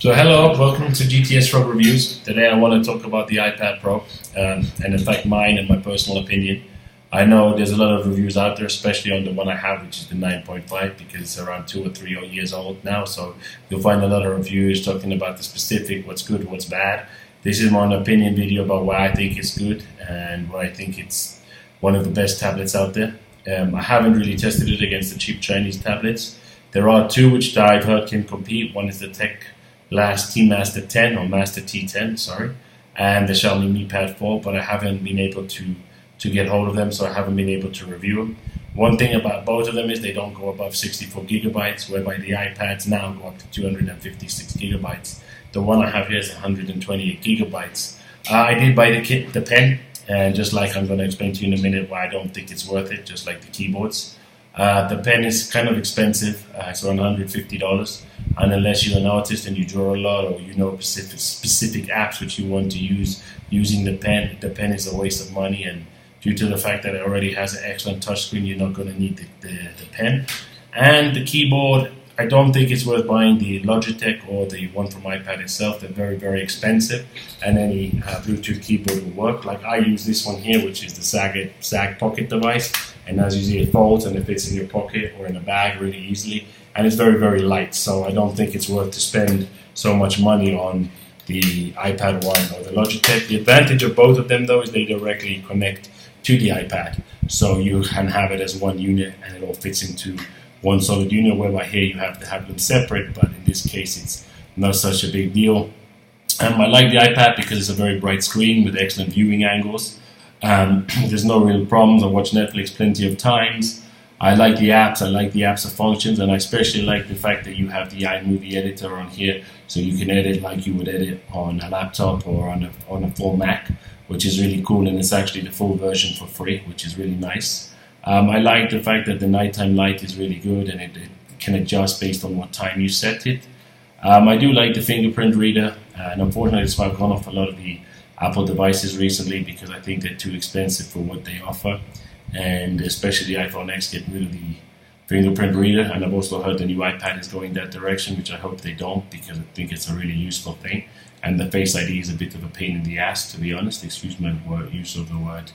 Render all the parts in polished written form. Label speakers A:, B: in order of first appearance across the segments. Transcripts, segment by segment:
A: So hello, welcome to GTS Frog Reviews. Today I want to talk about the iPad Pro, and in fact mine and my personal opinion. I know there's a lot of reviews out there, especially on the one I have, which is the 9.5, because it's around 2 or 3 years old now, so you'll find a lot of reviews talking about the specific, what's good, what's bad. This is more an opinion video about why I think it's good and why I think it's one of the best tablets out there. I haven't really tested it against the cheap Chinese tablets. There are two which I've heard can compete. One is the T-Master 10 or Master T10, sorry, and the Xiaomi Mi Pad 4, but I haven't been able to get hold of them, so I haven't been able to review them. One thing about both of them is they don't go above 64 gigabytes, whereby the iPads now go up to 256 gigabytes. The one I have here is 128 gigabytes. I did buy the pen, and just like I'm going to explain to you in a minute why I don't think it's worth it, just like the keyboards. The pen is kind of expensive, it's around $150, and unless you're an artist and you draw a lot, or you know specific apps which you want to use using the pen is a waste of money, and due to the fact that it already has an excellent touchscreen, you're not going to need the pen. And the keyboard, I don't think it's worth buying the Logitech or the one from iPad itself. They're very, very expensive, and any Bluetooth keyboard will work. Like I use this one here, which is the Sag Pocket device, and as you see, it folds and it fits in your pocket or in a bag really easily, and it's very, very light, so I don't think it's worth to spend so much money on the iPad 1 or the Logitech. The advantage of both of them, though, is they directly connect to the iPad, so you can have it as one unit and it all fits into one solid unit, whereby here you have to have them separate, but in this case it's not such a big deal. I like the iPad because it's a very bright screen with excellent viewing angles. There's no real problems. I watch Netflix plenty of times. I like the apps of functions, and I especially like the fact that you have the iMovie editor on here, so you can edit like you would edit on a laptop or on a full Mac, which is really cool, and it's actually the full version for free, which is really nice. I like the fact that the nighttime light is really good, and it can adjust based on what time you set it. I do like the fingerprint reader, and unfortunately that's why I've gone off a lot of the Apple devices recently, because I think they're too expensive for what they offer, and especially the iPhone X get rid of the fingerprint reader, and I've also heard the new iPad is going that direction, which I hope they don't, because I think it's a really useful thing, and the Face ID is a bit of a pain in the ass, to be honest, excuse my use of the word.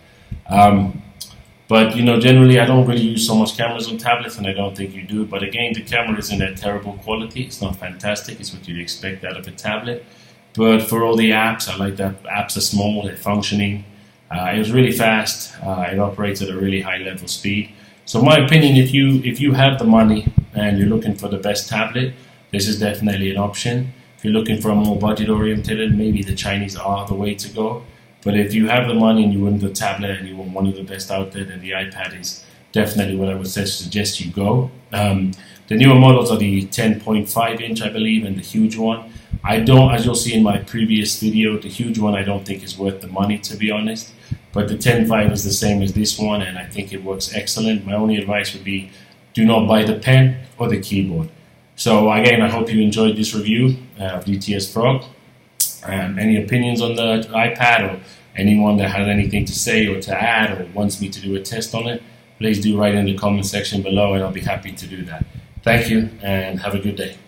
A: But generally I don't really use so much cameras on tablets, and I don't think you do, but again, the camera isn't at terrible quality, it's not fantastic, it's what you'd expect out of a tablet. But for all the apps, I like that apps are small, they're functioning. It was really fast. It operates at a really high level speed. So in my opinion, if you have the money and you're looking for the best tablet, this is definitely an option. If you're looking for a more budget oriented, maybe the Chinese are the way to go. But if you have the money and you want the tablet and you want one of the best out there, then the iPad is definitely what I would suggest you go. The newer models are the 10.5 inch, I believe, and the huge one. As you'll see in my previous video, the huge one I don't think is worth the money, to be honest. But the 10.5 is the same as this one, and I think it works excellent. My only advice would be, do not buy the pen or the keyboard. So again, I hope you enjoyed this review of GTS Frog. Any opinions on the iPad, or anyone that has anything to say or to add or wants me to do a test on it, please do write in the comment section below, and I'll be happy to do that. Thank you, and have a good day.